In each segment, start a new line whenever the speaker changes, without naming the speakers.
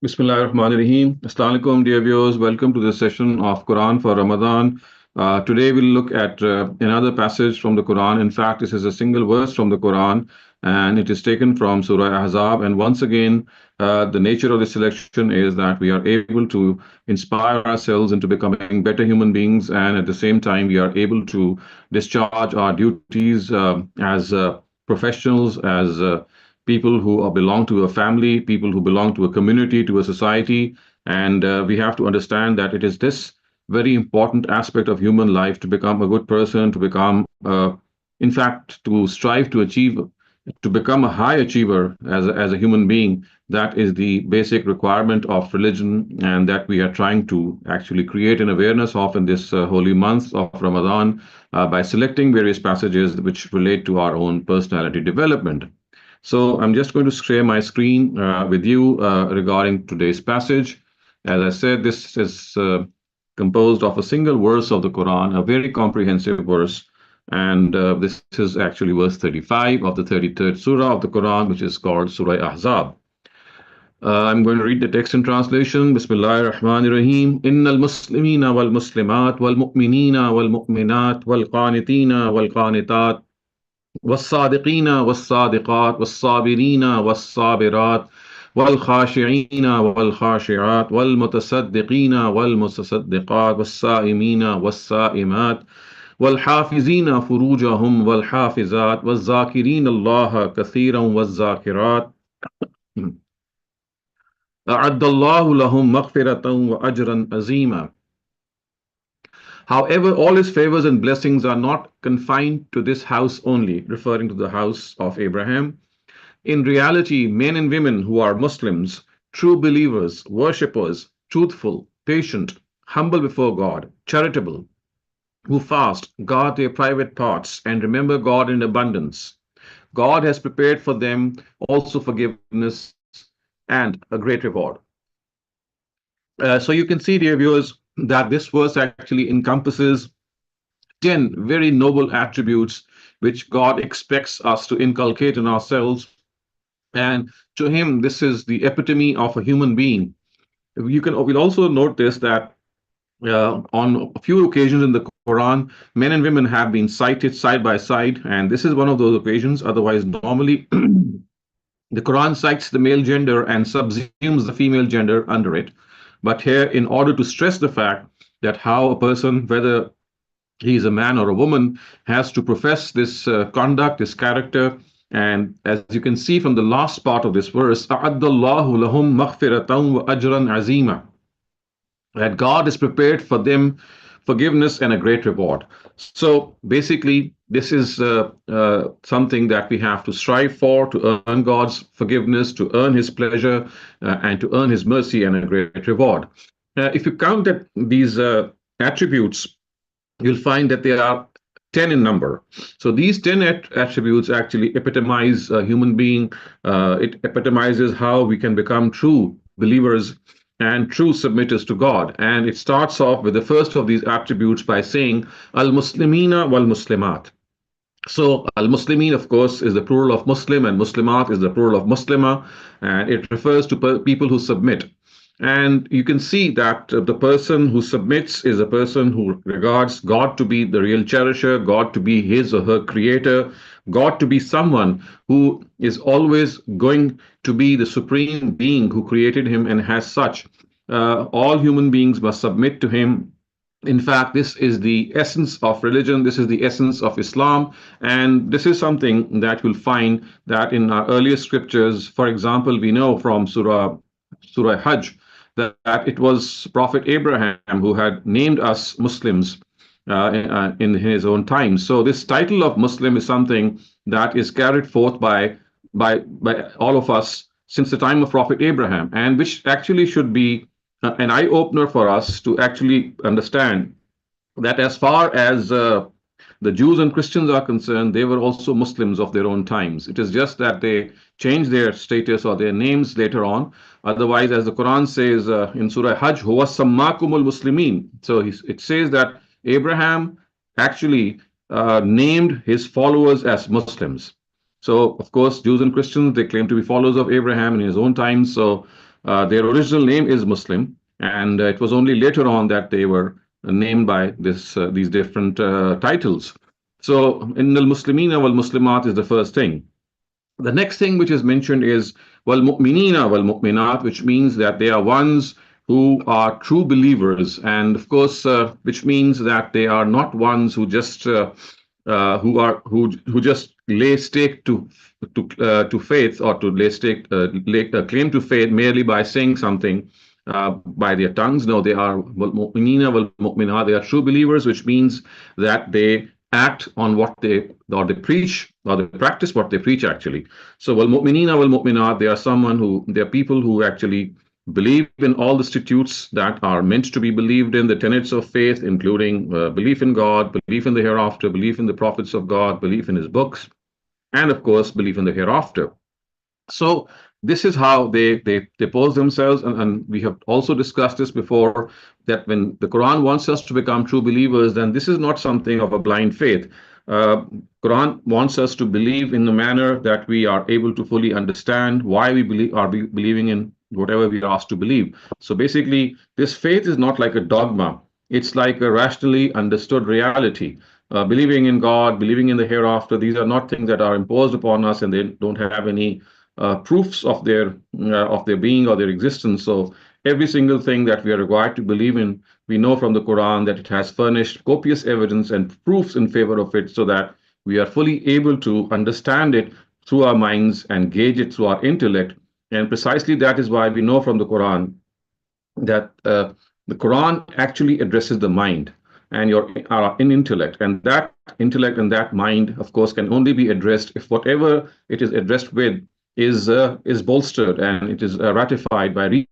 Bismillahirrahmanirrahim. Assalamu alaikum, dear viewers. Welcome to this session of Quran for Ramadan. Today we'll look at another passage from the Quran. In fact, this is a single verse from the Quran, and it is taken from Surah Ahzab. And once again, the nature of this selection is that we are able to inspire ourselves into becoming better human beings, and at the same time, we are able to discharge our duties as professionals, as people who belong to a family, people who belong to a community, to a society. And we have to understand that it is this very important aspect of human life to become a good person, to become, in fact, to strive to achieve, to become a high achiever as a human being. That is the basic requirement of religion, and that we are trying to actually create an awareness of in this holy month of Ramadan by selecting various passages which relate to our own personality development. So I'm just going to share my screen with you regarding today's passage. As I said, this is composed of a single verse of the Quran, a very comprehensive verse. And this is actually verse 35 of the 33rd Surah of the Quran, which is called Surah Ahzab. I'm going to read the text and translation. Bismillahir Rahmanir Rahim. Innal Muslimina wal Muslimat wal Mu'minina wal Mu'minat wal Qanitina wal Qanitat والصادقين والصادقات والصابرين والصابرات والخاشعين والخاشعات والمتصدقين والمتصدقات والصائمين والصائمات والحافظين فروجهم والحافظات والذاكرين الله كثيرا والذاكرات أعد الله لهم مغفرة وأجرا عظيما. However, all his favors and blessings are not confined to this house only, referring to the house of Abraham. In reality, men and women who are Muslims, true believers, worshippers, truthful, patient, humble before God, charitable, who fast, guard their private parts, and remember God in abundance. God has prepared for them also forgiveness and a great reward. So you can see, dear viewers, that this verse actually encompasses 10 very noble attributes which God expects us to inculcate in ourselves. And to him, this is the epitome of a human being. We'll also notice that on a few occasions in the Quran, men and women have been cited side by side, and this is one of those occasions. Otherwise, normally the Quran cites the male gender and subsumes the female gender under it. But here, in order to stress the fact that how a person, whether he is a man or a woman, has to profess this conduct, this character. And as you can see from the last part of this verse, أَعَدَّ اللَّهُ لَهُمْ مَغْفِرَةً وَأَجْرًا عَظِيمًا, that God is prepared for them forgiveness and a great reward. So basically, this is something that we have to strive for, to earn God's forgiveness, to earn his pleasure, and to earn his mercy and a great reward. If you count that these attributes, you'll find that there are 10 in number. So these 10 attributes actually epitomize a human being. It epitomizes how we can become true believers and true submitters to God. And it starts off with the first of these attributes by saying, Al-Muslimina wal-Muslimat. So Al-Muslimin, of course, is the plural of Muslim, and Muslimat is the plural of Muslima, and it refers to people who submit. And you can see that the person who submits is a person who regards God to be the real cherisher, God to be his or her creator, God to be someone who is always going to be the supreme being who created him, and as such, all human beings must submit to him. In fact, this is the essence of religion. This is the essence of Islam. And this is something that you'll find that in our earlier scriptures. For example, we know from Surah Hajj that it was Prophet Abraham who had named us Muslims in his own time. So this title of Muslim is something that is carried forth by all of us since the time of Prophet Abraham, and which actually should be an eye-opener for us to actually understand that as far as the Jews and Christians are concerned, they were also Muslims of their own times. It is just that they changed their status or their names later on. Otherwise, as the Quran says in Surah Hajj, huwa sammakumul muslimin. So it says that Abraham actually named his followers as Muslims. So, of course, Jews and Christians, they claim to be followers of Abraham in his own time. So Their original name is Muslim, and it was only later on that they were named by these different titles. So, in al Muslimina wal Muslimat is the first thing. The next thing which is mentioned is wal mu'minina wal mu'minat, which means that they are ones who are true believers, and of course, which means that they are not ones who just who just lay stake to faith, or to lay stake lay claim to faith merely by saying something by their tongues. No, they are wal mu'minina wal mu'minat. They are true believers, which means that they act on what they preach, or they practice what they preach actually. So wal mu'minina wal mu'minat, they are people who actually believe in all the statutes that are meant to be believed in, the tenets of faith, including belief in God, belief in the hereafter, belief in the prophets of God, belief in his books, and of course belief in the hereafter. So this is how they pose themselves, and we have also discussed this before, that when the Quran wants us to become true believers, then this is not something of a blind faith. Uh, Quran wants us to believe in a manner that we are able to fully understand why we believing in whatever we are asked to believe. So basically, this faith is not like a dogma. It's like a rationally understood reality. Believing in God, believing in the hereafter, these are not things that are imposed upon us, and they don't have any proofs of their being or their existence. So every single thing that we are required to believe in, we know from the Quran that it has furnished copious evidence and proofs in favor of it, so that we are fully able to understand it through our minds and gauge it through our intellect. And precisely that is why we know from the Quran that the Quran actually addresses the mind and your in intellect, and that intellect and that mind, of course, can only be addressed if whatever it is addressed with is bolstered, and it is ratified by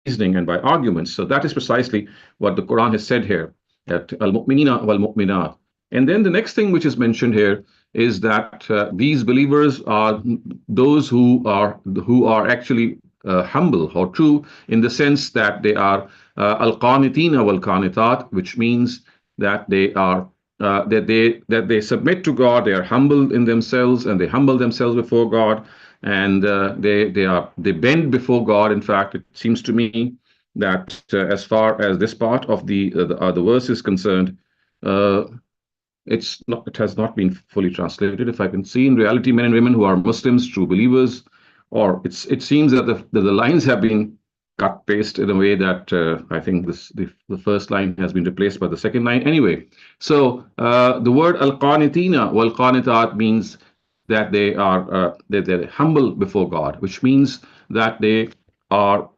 reasoning and by arguments. So that is precisely what the Quran has said here, that al mu'minina wal mu'minat. And then the next thing which is mentioned here is that these believers are those who are actually humble or true, in the sense that they are al-qanitina wal-qanitat, which means that they are that they submit to God, they are humble in themselves, and they humble themselves before God, and they bend before God. In fact, it seems to me that as far as this part of the verse is concerned, uh, it has not been fully translated. If I can see, in reality, men and women who are Muslims, true believers, or it seems that the lines have been cut paste in a way that I think the first line has been replaced by the second line. Anyway, so the word al-qanitina wal qanitat means that they're humble before God, which means that are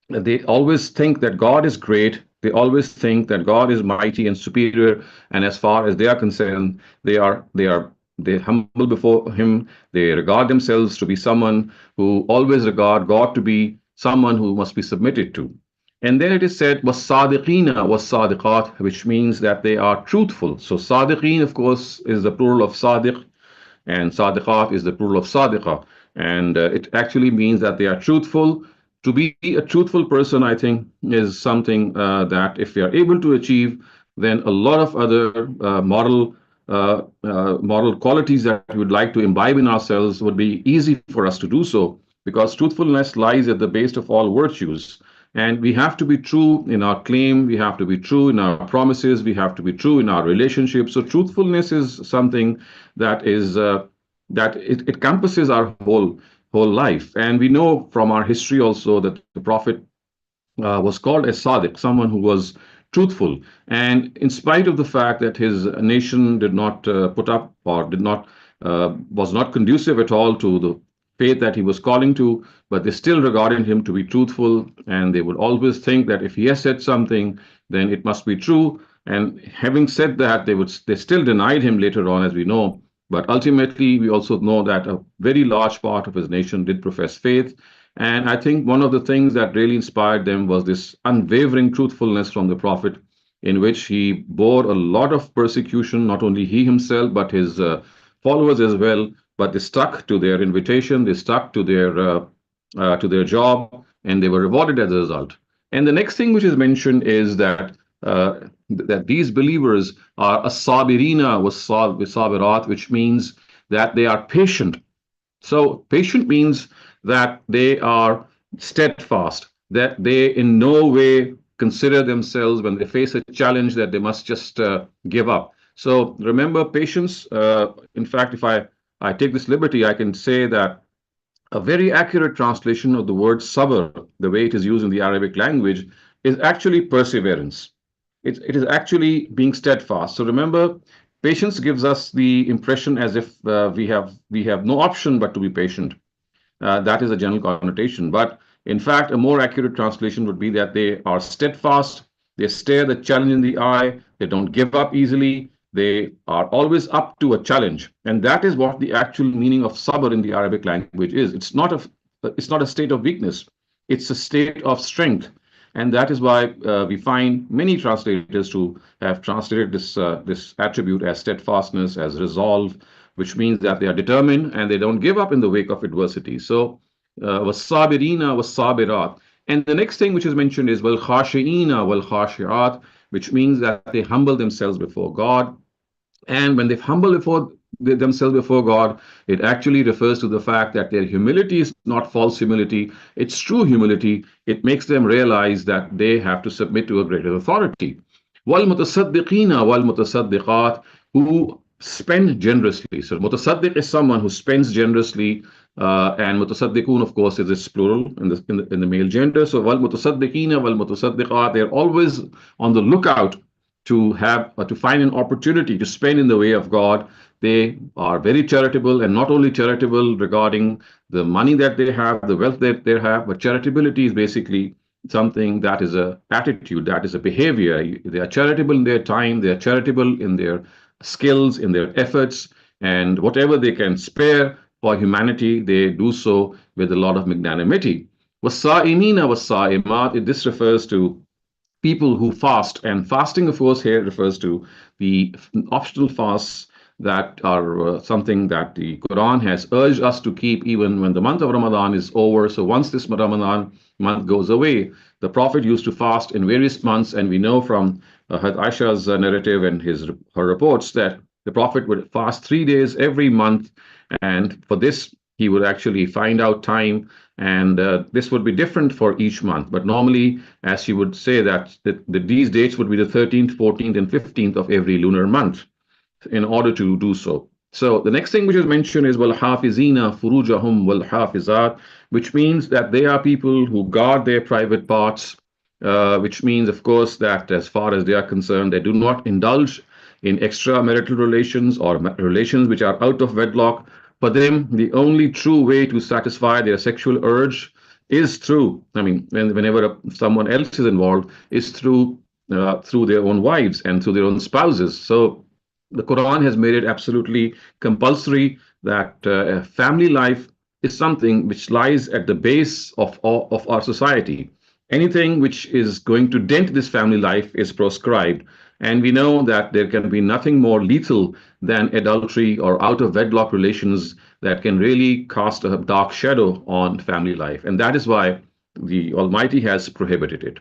they always think that God is great. They always think that God is mighty and superior. And as far as they are concerned, they humble before Him. They regard themselves to be someone who always regard God to be someone who must be submitted to. And then it is said, was-sadiqina was-sadiqat, which means that they are truthful. So sadiqin, of course, is the plural of sadiq, and sadiqat is the plural of sadiqa. And it actually means that they are truthful. To be a truthful person, I think, is something that if we are able to achieve, then a lot of other moral qualities that we would like to imbibe in ourselves would be easy for us to do so, because truthfulness lies at the base of all virtues. And we have to be true in our claim, we have to be true in our promises, we have to be true in our relationships. So truthfulness is something that it encompasses our whole life. And we know from our history also that the Prophet was called a Sadiq, someone who was truthful. And in spite of the fact that his nation did not put up, or did not was not conducive at all to the faith that he was calling to, but they still regarded him to be truthful, and they would always think that if he has said something, then it must be true. And having said that, they still denied him later on, as we know. But ultimately, we also know that a very large part of his nation did profess faith. And I think one of the things that really inspired them was this unwavering truthfulness from the Prophet, in which he bore a lot of persecution, not only he himself, but his followers as well. But they stuck to their invitation, they stuck to their job, and they were rewarded as a result. And the next thing which is mentioned is that these believers are as-sabirina was-sabirat, which means that they are patient. So patient means that they are steadfast, that they in no way consider themselves when they face a challenge that they must just give up. So remember patience. In fact, if I take this liberty, I can say that a very accurate translation of the word sabr, the way it is used in the Arabic language, is actually perseverance. It is actually being steadfast. So remember, patience gives us the impression as if we have no option but to be patient. That is a general connotation. But in fact, a more accurate translation would be that they are steadfast, they stare the challenge in the eye, they don't give up easily, they are always up to a challenge. And that is what the actual meaning of sabr in the Arabic language is. It's not a state of weakness, it's a state of strength. And that is why we find many translators to have translated this attribute as steadfastness, as resolve, which means that they are determined and they don't give up in the wake of adversity. So, wasabirina wasabirat. And the next thing which is mentioned is wal khashiina wal khashiat, which means that they humble themselves before God. And when they humble themselves before God, it actually refers to the fact that their humility is not false humility, it's true humility. It makes them realize that they have to submit to a greater authority. Wal mutasaddiqina wal mutasaddiqat, who spend generously. So mutasaddiq is someone who spends generously, and mutasaddiqun, of course, is its plural in the male gender. So wal mutasaddiqina wal mutasaddiqat, they're always on the lookout to find an opportunity to spend in the way of God. They are very charitable, and not only charitable regarding the money that they have, the wealth that they have, but charitability is basically something that is a attitude, that is a behavior. They are charitable in their time, they are charitable in their skills, in their efforts, and whatever they can spare for humanity, they do so with a lot of magnanimity. Wasa'imina wasa'imat, this refers to people who fast. And fasting, of course, here refers to the optional fasts that are something that the Quran has urged us to keep even when the month of Ramadan is over. So once this Ramadan month goes away, the Prophet used to fast in various months, and we know from Aisha's narrative and her reports that the Prophet would fast 3 days every month, and for this he would actually find out time, and this would be different for each month. But normally, as she would say, that these dates would be the 13th, 14th, and 15th of every lunar month in order to do so. So the next thing which is mentioned is wal hafizina furujahum wal hafizat, which means that they are people who guard their private parts, which means, of course, that as far as they are concerned, they do not indulge in extramarital relations or relations which are out of wedlock. For them, the only true way to satisfy their sexual urge is through, I mean, whenever someone else is involved, is through their own wives and through their own spouses. So the Quran has made it absolutely compulsory that family life is something which lies at the base of our society. Anything which is going to dent this family life is proscribed. And we know that there can be nothing more lethal than adultery or out of wedlock relations that can really cast a dark shadow on family life. And that is why the Almighty has prohibited it.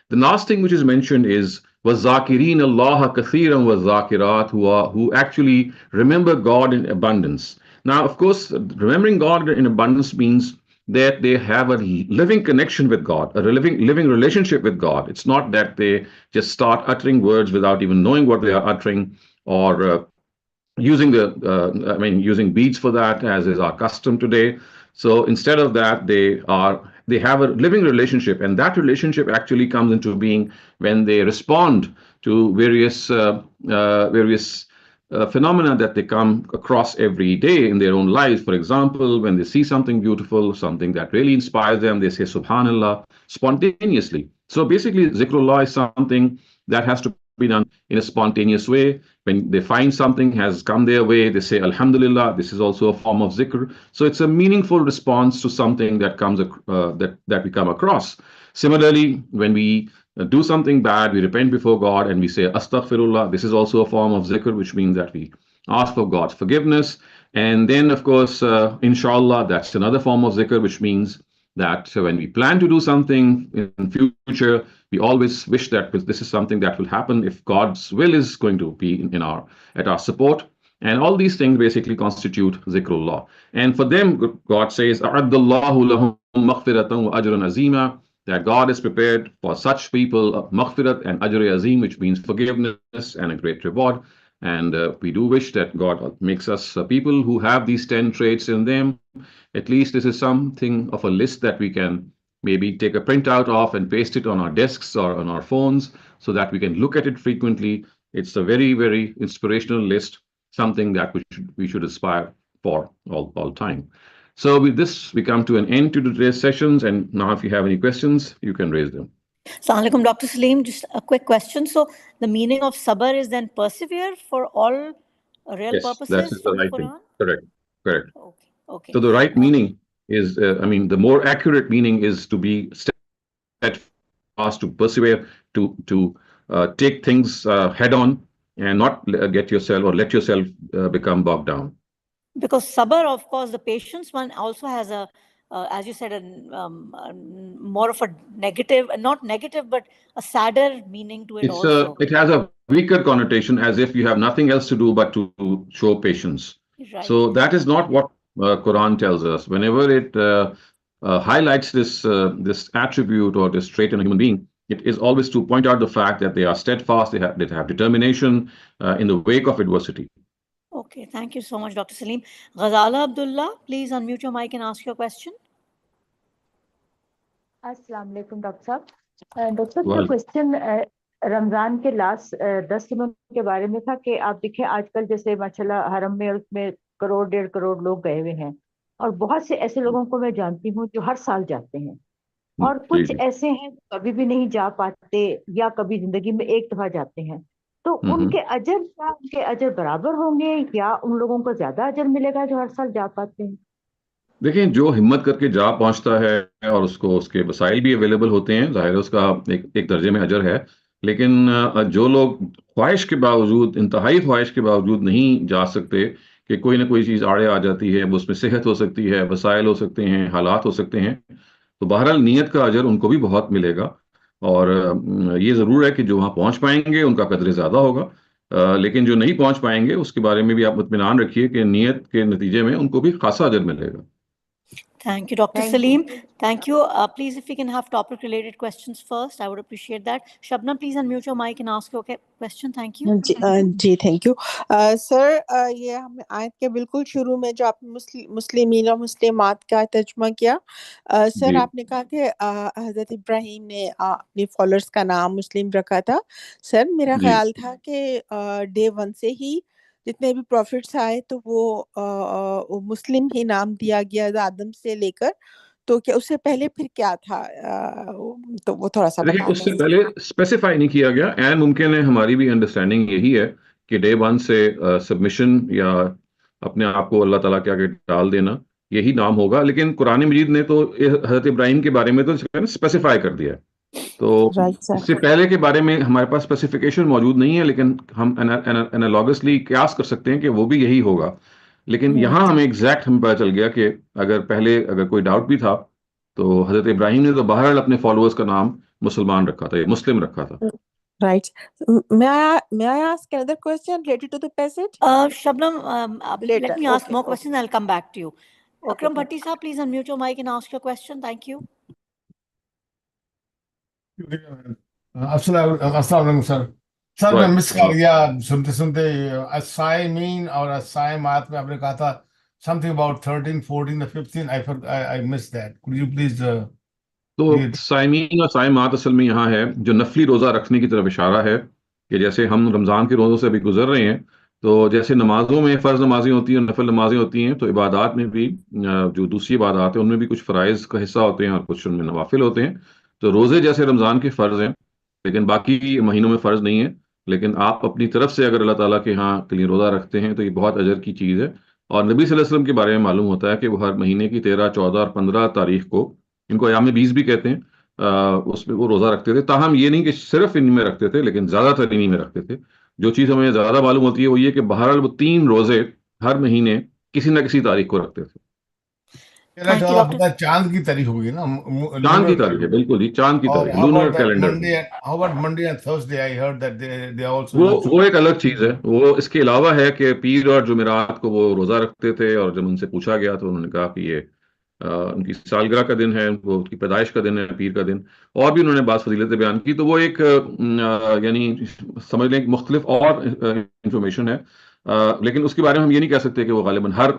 The last thing which is mentioned is وَالذَّاكِرِينَ اللَّهَ كَثِيرًا وَالذَّاكِرَاتِ, who actually remember God in abundance. Now, of course, remembering God in abundance means that they have a living connection with God, a living relationship with God. It's not that they just start uttering words without even knowing what they are uttering, or using beads for that, as is our custom today. So instead of that, they have a living relationship, and that relationship actually comes into being when they respond to various phenomena that they come across every day in their own lives. For example, when they see something beautiful, something that really inspires them, they say Subhanallah spontaneously. So basically, zikrullah is something that has to be done in a spontaneous way. When they find something has come their way, they say Alhamdulillah. This is also a form of zikr. So it's a meaningful response to something that comes that we come across. Similarly, when we do something bad, we repent before God and we say Astaghfirullah. This is also a form of zikr, which means that we ask for God's forgiveness. And then, of course, inshallah, that's another form of zikr, which means that when we plan to do something in future, we always wish that this is something that will happen if God's will is going to be at our support. And all these things basically constitute zikrullah. And for them, God says, أَعَدَّ اللَّهُ لَهُم مَغْفِرَةً وَأَجْرًا عَظِيمًا, that God is prepared for such people maghfirat and ajr azim, which means forgiveness and a great reward. And we do wish that God makes us people who have these 10 traits in them. At least this is something of a list that we can maybe take a printout of and paste it on our desks or on our phones so that we can look at it frequently. It's a very, very inspirational list, something that we should aspire for all time. So with this, we come to an end to today's sessions. And now if you have any questions, you can raise them.
Assalamu alaikum, Dr. Saleem. Just a quick question. So the meaning of sabr is then persevere for all real purposes
That is the
from the
right thing.
Quran?
Correct.
Okay.
So the right meaning is, the more accurate meaning is to be steadfast, to persevere, to take things head on and not get yourself or let yourself become bogged down.
Because sabr, of course, the patience one also has a, as you said, more of a negative, not negative, but a sadder meaning to it also.
It has a weaker connotation, as if you have nothing else to do but to show patience.
Right.
So that is not what Quran tells us. Whenever it highlights this attribute or this trait in a human being, it is always to point out the fact that they are steadfast, they have determination in the wake of adversity.
Okay, thank you so much, Dr. Saleem. Ghazala Abdullah, please unmute your mic and ask your question.
Assalamu alaikum, Dr. Sahab. Dr. Sahab, question Ramzan के last 10 दिनों के बारे में था कि आप देखें आजकल जैसे माशाल्लाह हरम में उसमें करोड़ 1.5 करोड़ लोग गए हुए हैं और बहुत से ऐसे लोगों को मैं जानती हूँ जो हर साल जाते हैं और कुछ ऐसे हैं कभी भी नहीं जा पाते या कभी जिंदगी में एक दफा जाते हैं, तो उनके अजर बराबर होंगे या उन लोगों को ज्यादा अजर मिलेगा जो हर साल जा पाते हैं?
देखिए, जो हिम्मत करके जा पहुंचता है और उसको उसके वसाइल भी अवेलेबल होते हैं, जाहिर है उसका एक दर्जे में अजर है। लेकिन जो लोग ख्वाहिश के बावजूद, इंतहाई ख्वाहिश के बावजूद नहीं जा सकते कि कोई ना कोई चीज़ आड़े आ जाती है, उसमें सेहत हो सकती है, वसाइल हो सकते हैं, हालात हो सकते हैं, तो बहरहाल नियत का अजर उनको भी बहुत मिलेगा। और ये ज़रूर है कि जो वहाँ पहुँच पाएंगे उनका कदर ज़्यादा होगा, लेकिन जो नहीं पहुँच पाएंगे उसके बारे में भी आप इत्मीनान रखिए कि नियत के नतीजे में उनको भी खासा अजर मिलेगा।
Thank you, Dr. Saleem. Thank you. Please, if we can have topic-related questions first, I would appreciate that. Shabnam, please unmute your mic and ask your question. Thank you.
जी थैंक यू सर। ये हम आयत के बिल्कुल शुरू में जो आपने मुस्लिमीन और मुस्लिमात का तर्जुमा किया, सर आपने कहा कि हज़रत इब्राहीम ने अपने फॉलोअर्स का नाम मुस्लिम रखा था। सर मेरा ख्याल था कि डे 1 से ही जितने भी प्रॉफिट्स आए तो वो मुस्लिम ही नाम दिया गया आदम से लेकर, तो क्या उससे पहले फिर क्या था? तो वो थोड़ा सा
देखिए, उससे पहले स्पेसिफाई नहीं किया गया। एंड मुमकिन है हमारी भी अंडरस्टैंडिंग यही है कि डे 1 से सबमिशन या अपने आप को अल्लाह ताला के आगे डाल देना यही नाम होगा। लेकिन कुरान मजीद ने तो हजरत इब्राहिम के बारे में तो स्पेसिफाई कर दिया है, तो इससे पहले के बारे में हमारे पास स्पेसिफिकेशन मौजूद नहीं है, लेकिन हम एनालॉगसली कयास कर सकते हैं कि वो भी यही होगा। लेकिन यहाँ हमें एग्जैक्ट हमें पता चल गया कि अगर कोई डाउट भी था तो हजरत इब्राहिम ने तो बहरहाल अपने फॉलोअर्स का नाम मुसलमान रखा था, मुस्लिम रखा था।
Right. May I ask another question related to the passage?
Shabnam, let me ask more questions. I'll come back to you. Akram Bhatti sir, please unmute your mic and ask your question. Thank you.
अस्सलाम sir. Sir मैं miss कर गया सुनते सुनते असाइमीन और असाइमात में आपने कहा था something about 13, 14 or 15. I missed that. Could you please
तो साइमीन और साइमात असल में यहाँ है जो नफली रोज़ा रखने की तरफ इशारा है कि जैसे हम रमज़ान के रोज़ों से अभी गुजर रहे हैं, तो जैसे नमाजों में फ़र्ज़ नमाजें होती हैं, नफल नमाजें होती हैं, तो इबादत में भी जो दूसरी इबादत है उनमें भी कुछ फ़राइज़ का हिस्सा होते हैं और कुछ उनमें नवाफिल होते हैं। तो रोज़े जैसे रमज़ान के फ़र्ज़ हैं लेकिन बाकी महीनों में फ़र्ज़ नहीं है, लेकिन आप अपनी तरफ से अगर अल्लाह ताला के यहाँ के लिए रोज़ा रखते हैं तो ये बहुत अजर की चीज़ है। और नबी सल्लल्लाहु अलैहि वसल्लम के बारे में मालूम होता है कि वो हर महीने की 13, 14 और 15 तारीख को, इनको अयाम बीस भी कहते हैं, उसमें वो रोज़ा रखते थे। ताहम ये नहीं कि सिर्फ इनमें रखते थे, लेकिन ज़्यादातर इन्हीं में रखते थे। जो चीज़ हमें ज़्यादा मालूम होती है वो ये कि बहरहाल वो 3 रोज़े हर महीने किसी न किसी तारीख को रखते थे।
اللہ تعالیٰ پتہ چاند کی تاریخ ہوگی نا,
چاند کی تاریخ ہے, بالکل جی, چاند کی تاریخ, لونر calendar.
How about Monday and Thursday? I heard that they also
وہ ایک الگ چیز ہے. وہ اس کے علاوہ ہے کہ پیر اور جمعرات کو وہ روزہ رکھتے تھے, اور جب ان سے پوچھا گیا تو انہوں نے کہا کہ یہ ان کی سالگرہ کا دن ہے, وہ ان کی پیدائش کا دن ہے, پیر کا دن, اور بھی انہوں نے بعض فضیلتیں بیان کی. تو وہ ایک یعنی سمجھ لیں کہ مختلف اور انفارمیشن ہے, لیکن اس کے بارے میں ہم یہ نہیں کہہ سکتے کہ وہ غالباً ہر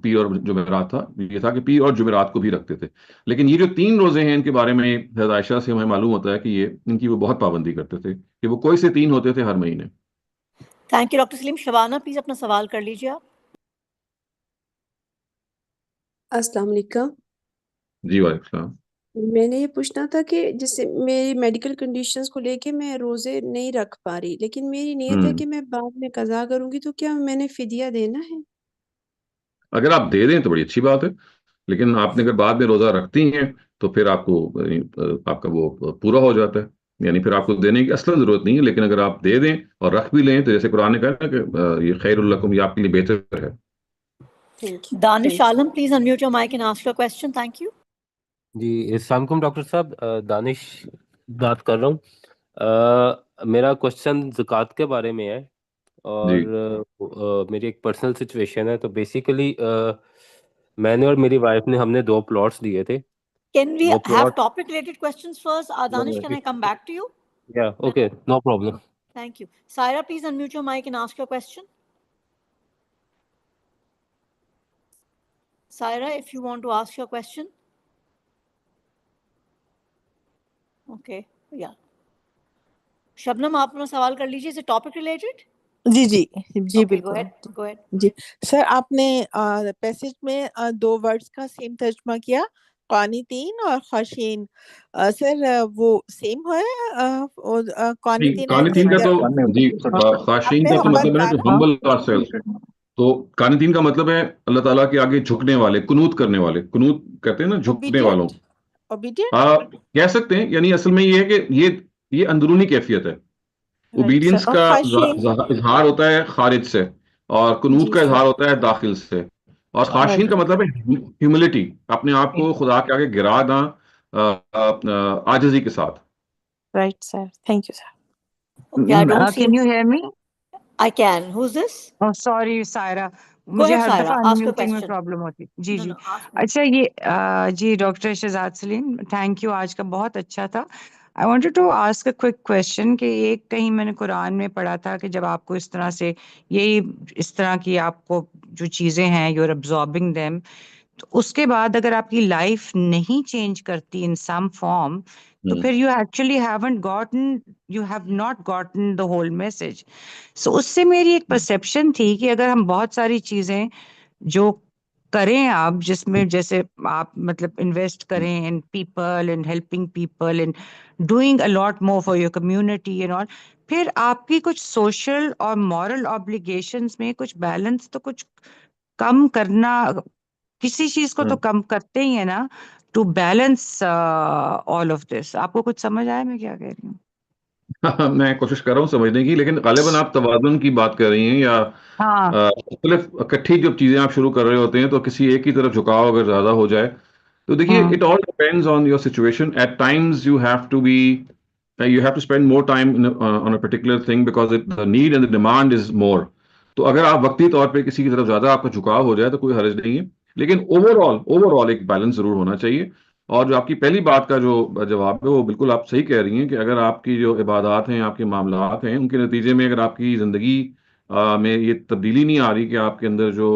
پیر اور جمعرات تھا. یہ تھا کہ پیر اور جمعرات کو بھی رکھتے تھے. لیکن یہ جو 3 روزے ہیں ان کے بارے میں حضرت عائشہ سے ہمیں معلوم ہوتا ہے کہ یہ ان کی وہ بہت پابندی کرتے تھے, کہ وہ کوئی سے 3 ہوتے تھے ہر مہینے.
Thank you doctor Salim. Shabana please اپنا سوال کر لیجیے آپ.
السلام علیکم.
جی وعلیکم السلام.
میں نے یہ پوچھنا تھا کہ جیسے میری میڈیکل کنڈیشنز کو لے کے میں روزے نہیں رکھ پا رہی, لیکن میری نیت ہے کہ میں بعد میں قضا کروں گی, تو کیا میں نے فدیہ دینا ہے؟
اگر آپ دے دیں تو بڑی اچھی بات ہے, لیکن آپ نے اگر بعد میں روزہ رکھتی ہیں تو پھر آپ کو آپ کا وہ پورا ہو جاتا ہے, یعنی پھر آپ کو دینے کی اصلا ضرورت نہیں ہے. لیکن اگر آپ دے دیں اور رکھ بھی لیں تو جیسے قرآن نے کہا کہ یہ خیر الکم, یہ آپ کے لیے بہتر ہے.
Danish Alam please unmute your mic and ask your question. Thank you.
جی السلام علیکم ڈاکٹر صاحب, دانش بات کر رہا ہوں. میرا کوشچن زکوٰۃ کے بارے میں ہے, اور میری ایک پرسنل سچویشن ہے. تو بیسیکلی میں نے اور میری وائف نے, ہم نے 2 پلاٹس لیے تھے.
Can we have topic related questions first? Danish, can I come back to you?
Yeah, okay, no problem.
Thank you. Saira, please unmute your mic and ask your question. Saira, if you want to ask your question. Okay, yeah. Shabnam, آپ اپنا سوال کر لیجیے. Is it topic related?
جی جی جی بالکل.
Go ahead.
جی سر, آپ نے passage میں 2 words کا سیم ترجمہ کیا, قانتین اور خاشعین. سر وہ سیم ہے قانتین
کا تو جی, خاشعین کا تو مطلب ہے کہ ہمبل اور سیلف. تو قانتین کا مطلب ہے اللہ تعالیٰ کے آگے جھکنے والے, قنوت کرنے والے. قنوت کہتے ہیں نا جھکنے والوں, کہہ سکتے ہیں. یعنی اصل میں یہ ہے کہ یہ اندرونی کیفیت ہے. اوبیڈینس کا اظہار ہوتا ہے خارج سے, اور قنوت کا اظہار ہوتا ہے داخل سے. اور خاشعین کا مطلب ہے ہیوملٹی, اپنے آپ کو خدا کے آگے گرا داں عاجزی کے ساتھ.
Right, sir. Thank you, sir.
Okay, I don't see.
Can you hear me?
I can. Who's this?
Oh, sorry, Saira.
مجھے ہر دفعہ
unmuting میں پرابلم ہوتی. جی جی اچھا, یہ جی doctor Shahzad Saleem, thank you, آج کا بہت اچھا تھا. I wanted to ask a quick question کہ ایک کہیں میں نے قرآن میں پڑھا تھا کہ جب آپ کو اس طرح سے اس طرح کی آپ کو جو چیزیں ہیں you're absorbing them, تو اس کے بعد اگر آپ کی لائف نہیں چینج کرتی in some form, تو پھر you actually have not gotten the whole message. So اس سے میری ایک پرسیپشن تھی کہ اگر ہم بہت ساری چیزیں جو کریں آپ, جس میں جیسے آپ مطلب انویسٹ کریں in people and helping people and doing a lot more for your community and all, پھر آپ کی کچھ سوشل اور مورل آبلیگیشنز میں کچھ بیلنس تو کچھ کم کرنا, کسی چیز کو تو کم کرتے ہی ہیں نا, to balance all of this. آپ کو کچھ سمجھ آیا میں کیا کہہ رہی ہوں؟
میں کوشش کر رہا ہوں سمجھنے کی, لیکن غالباً آپ توازن کی بات کر رہی ہیں, یا مختلف اکٹھی جب چیزیں آپ شروع کر رہے ہوتے ہیں تو کسی ایک کی طرف جھکاؤ اگر زیادہ ہو جائے تو دیکھیے, it all depends on your situation. At times you have to spend more time on a particular thing because the need and the demand is more. تو اگر آپ وقتی طور پہ کسی کی طرف زیادہ آپ کا جھکاؤ ہو جائے تو کوئی حرج نہیں ہے, لیکن اوور آل ایک بیلنس ضرور ہونا چاہیے. اور جو آپ کی پہلی بات کا جو جواب ہے وہ بالکل آپ صحیح کہہ رہی ہیں کہ اگر آپ کی جو عبادات ہیں, آپ کے معاملات ہیں, ان کے نتیجے میں اگر آپ کی زندگی میں یہ تبدیلی نہیں آ رہی کہ آپ کے اندر جو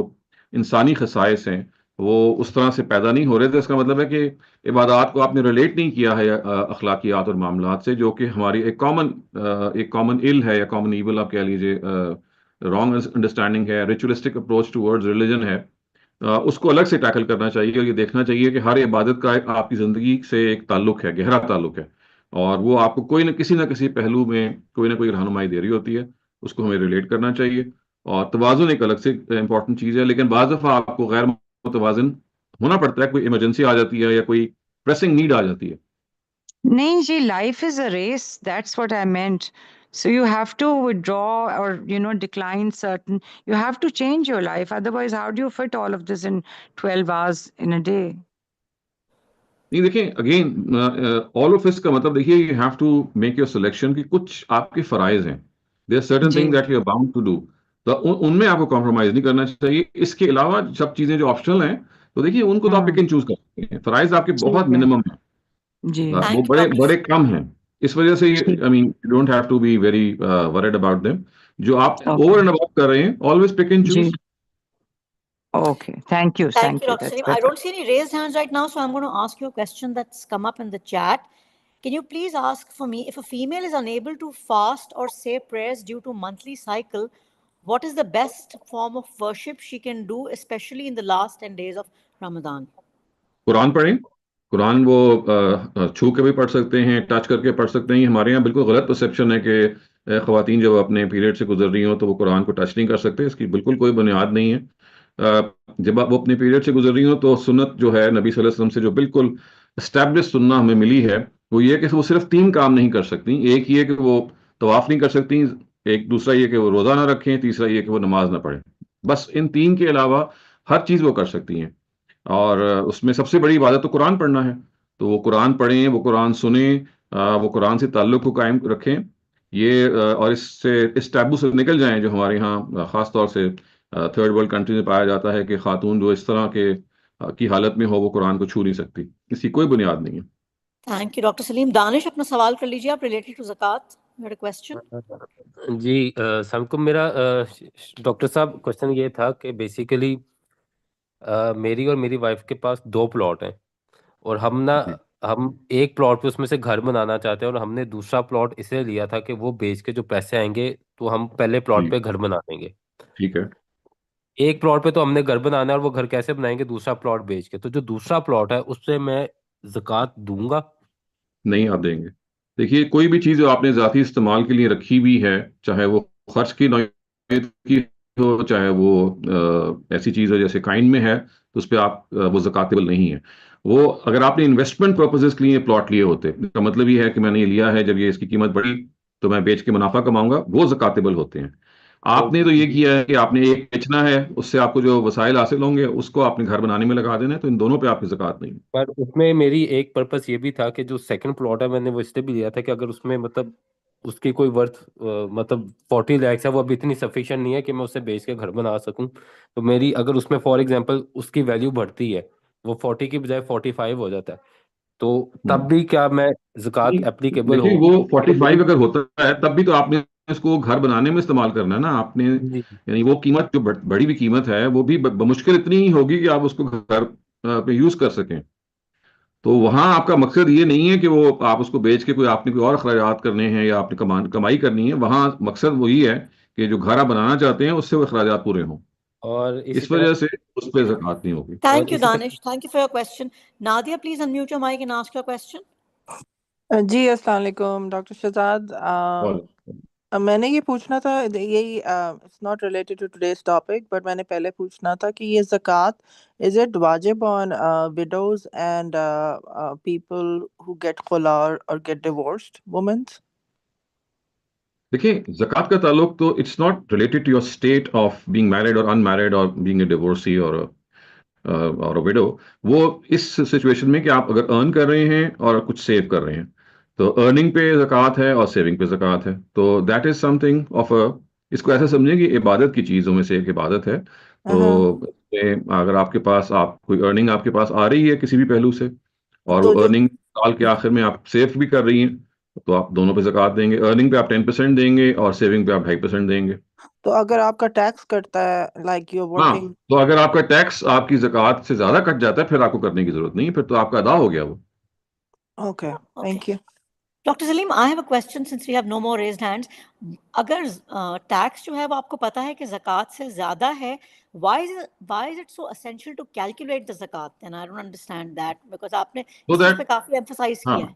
انسانی خصائص ہیں وہ اس طرح سے پیدا نہیں ہو رہے, تو اس کا مطلب ہے کہ عبادات کو آپ نے ریلیٹ نہیں کیا ہے اخلاقیات اور معاملات سے, جو کہ ہماری ایک کامن ایل ہے, یا کامن ایول آپ کہہ لیجیے, رانگ انڈرسٹینڈنگ ہے, ریچولسٹک اپروچ ٹورڈز ریلیجن ہے. اس کو الگ سے ٹیکل کرنا چاہیے, اور یہ دیکھنا چاہیے کہ ہر عبادت کا آپ کی زندگی سے ایک تعلق ہے, گہرا تعلق ہے, اور وہ آپ کو کوئی نہ کسی پہلو میں کوئی نہ کوئی رہنمائی دے رہی ہوتی ہے. اس کو ہمیں ریلیٹ کرنا چاہیے, اور توازن ایک الگ سے امپورٹنٹ چیز ہے. لیکن بعض دفعہ آپ کو غیر متوازن ہونا پڑتا ہے, کوئی ایمرجنسی آ جاتی ہے یا کوئی پریسنگ نیڈ آ جاتی ہے.
نہیں جی, life is a race, that's what I meant.
So you have to withdraw or, decline certain, you have to change your life. Otherwise, how do you fit all of this in 12 hours in a day?
नहीं देखिए, again all of इस का मतलब देखिए, you have to make your selection कि कुछ आपके फराइज हैं, there certain things that you are bound to do, तो उनमें आपको कॉम्प्रोमाइज नहीं करना चाहिए. इसके अलावा सब चीजें जो ऑप्शनल हैं, तो देखिए उनको तो आप पिक एंड चूज कर सकते हैं. फराइज आपके बहुत मिनिमम है, वो बड़े बड़े कम हैं. इस वजह से I mean you don't have to be very worried about them. जो आप ओवर एंड अबाउट कर रहे हैं, always pick and choose.
Okay, thank you.
Thank you, Dr. Saleem. I don't see any raised hands right now, so I'm going to ask you a question that's come up in the chat. Can you please ask for me, if a female is unable to fast or say prayers due to monthly cycle, what is the best form of worship she can do, especially in the last 10 days of Ramadan?
Quran पढ़ें. कुरान वो छू के भी पढ़ सकते हैं, touch करके पढ़ सकते हैं. हमारे यहाँ बिल्कुल गलत परसेप्शन है कि ख़वातीन जब अपने पीरियड से गुजर रही हो तो वो कुरान को टच नहीं कर सकते. इसकी बिल्कुल कोई बुनियाद नहीं है. जब वो अपने पीरियड से गुजर रही हो तो सुन्नत जो है नबी सल्लल्लाहु अलैहि वसल्लम से जो बिल्कुल एस्टैब्लिश सुन्ना हमें मिली है, वो ये कि वो सिर्फ 3 काम नहीं कर सकती. एक ये कि वो तवाफ नहीं कर सकती, एक दूसरा ये कि वो रोज़ा ना रखें, तीसरा ये कि वो नमाज ना पढ़ें. बस इन 3 के अलावा हर चीज़ वो कर सकती हैं. और उसमें सबसे बड़ी इबादत तो कुरान पढ़ना है. तो वो कुरान पढ़ें, वो कुरान सुनें, वो कुरान से ताल्लुक़ को कायम रखें. ये और इससे इस टैबू से निकल जाएं जो हमारे यहाँ ख़ास तौर से थर्ड वर्ल्ड कंट्री में पाया जाता है कि खातून जो इस तरह के की हालत में हो वो कुरान को छू नहीं सकती. इसकी कोई बुनियाद नहीं है.
Thank you doctor Saleem. Danish, अपना सवाल कर लीजिए आप related to zakat. You had a question.
जी सबको मेरा डॉक्टर साहब क्वेश्चन ये था कि बेसिकली मेरी और मेरी वाइफ के पास 2 प्लॉट हैं और हम एक प्लॉट पे उसमें से घर बनाना चाहते हैं और हमने दूसरा प्लॉट इसलिए लिया था कि वो बेच के जो पैसे आएंगे तो हम पहले प्लॉट पे घर बना देंगे.
ठीक है.
एक प्लॉट पे तो हमने घर बनाना है और वो घर कैसे बनाएंगे, दूसरा प्लॉट बेच के. तो जो दूसरा प्लॉट है उससे मैं ज़कात दूंगा?
नहीं, आप देंगे. देखिए, कोई भी चीज़ जो आपने ज़ाती इस्तेमाल के लिए रखी हुई है, चाहे वो खर्च की नौयत की हो, चाहे वो ऐसी चीज़ है जैसे काइन में है, तो उस पर आप वो ज़कातेबल नहीं है. वो अगर आपने इन्वेस्टमेंट पर्पजेस के लिए प्लॉट लिए होते, इसका मतलब ये है कि मैंने ये लिया है, जब ये इसकी कीमत बढ़ी तो मैं बेच के मुनाफा कमाऊंगा, वो ज़कातेबल होते हैं. आपने तो ये किया है कि आपने एक बेचना है, उससे आपको जो वसाइल हासिल होंगे उसको आपने घर बनाने में लगा देना है, तो इन दोनों पे आपकी ज़कात नहीं.
पर उसमें मेरी एक पर्पस ये भी था कि जो सेकंड प्लॉट है मैंने वो इसलिए भी लिया था कि अगर उसमें मतलब उसकी कोई वर्थ मतलब 40 लाख है, वो अभी इतनी सफिशिएंट नहीं है कि मैं उसे बेच के घर बना सकूं. तो मेरी अगर उसमें फॉर एग्जांपल उसकी वैल्यू बढ़ती है, वो 40 की बजाय 45 हो जाता है, तो तब भी क्या मैं ज़कात एप्लीकेबल
देखिए,
होगी?
वो 45 अगर होता है तब भी तो आपने इसको घर बनाने में इस्तेमाल करना है ना आपने. यानी वो कीमत जो बड़ी भी कीमत है वो भी बमुश्किल इतनी ही होगी कि आप उसको घर पे यूज कर सकें. तो वहां आपका मकसद ये नहीं है कि वो आप उसको बेच के कोई आपने कोई और अखराजात करने हैं या आपने कमाई करनी है. वहां मकसद वही है कि जो घर आप बनाना चाहते हैं उससे वो अखराजात पूरे हों,
और
इस वजह से उस पर ज़कात नहीं होगी.
Thank you Danish. Thank you for your question. Nadia, please unmute your mic and ask your question.
जी अस्सलाम वालेकुम डॉक्टर शहजाद. मैंने ये पूछना था, यही it's not related to today's topic, but मैंने पहले पूछना था कि ये ज़कात इज इट वाजिब on widows and people who get khula और गेट डिवोर्स्ड वुमेन्स?
देखिए, ज़कात का ताल्लुक तो it's not related to your state of being married और अनमैरिड और बीइंग अ डिवोर्सी और अ विडो. वो इस सिचुएशन में कि आप अगर अर्न कर रहे हैं और कुछ सेव कर रहे हैं, तो अर्निंग पे ज़कात है और सेविंग पे ज़कात है. तो that is something of a, इसको ऐसा समझें कि इबादत की चीज़ों में से एक इबादत है. तो अगर आपके पास आप कोई अर्निंग आपके पास आ रही है किसी भी पहलू से और वो अर्निंग साल के आखिर में आप सेव भी कर रही हैं, तो आप दोनों पे ज़कात देंगे. अर्निंग पे आप 10% देंगे और सेविंग पे आप 2.5% देंगे.
तो अगर आपका टैक्स कटता है लाइक यू वर्किंग,
तो अगर आपका टैक्स आपकी ज़कात से ज्यादा कट जाता है फिर आपको करने की जरूरत नहीं, फिर तो आपका अदा हो गया वो.
Okay, thank you.
Doctor Salim, I have a question since we have no more raised hands. अगर टैक्स जो है वो आपको पता है कि ज़कात से ज्यादा है, why is it so essential to calculate the zakat? And I don't understand that because आपने इस चीज पे काफी एम्फसाइज किया है.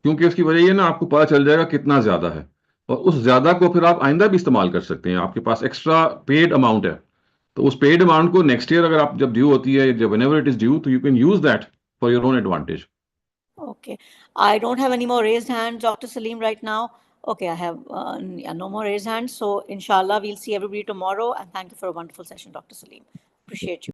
क्योंकि उसकी वजह ये ना, आपको पता चल जाएगा कितना ज्यादा है और उस ज्यादा को फिर आप आइंदा भी इस्तेमाल कर सकते हैं. आपके पास एक्स्ट्रा पेड अमाउंट है, तो उस पेड अमाउंट को नेक्स्ट ईयर अगर आप जब ड्यू होती है, जब व्हेनेवर इट इज ड्यू, तो you can use that for your own advantage.
Okay, I don't have any more raised hands, Dr. Saleem, right now. Okay, I have no more raised hands. So inshallah, we'll see everybody tomorrow. And thank you for a wonderful session, Dr. Saleem. Appreciate you.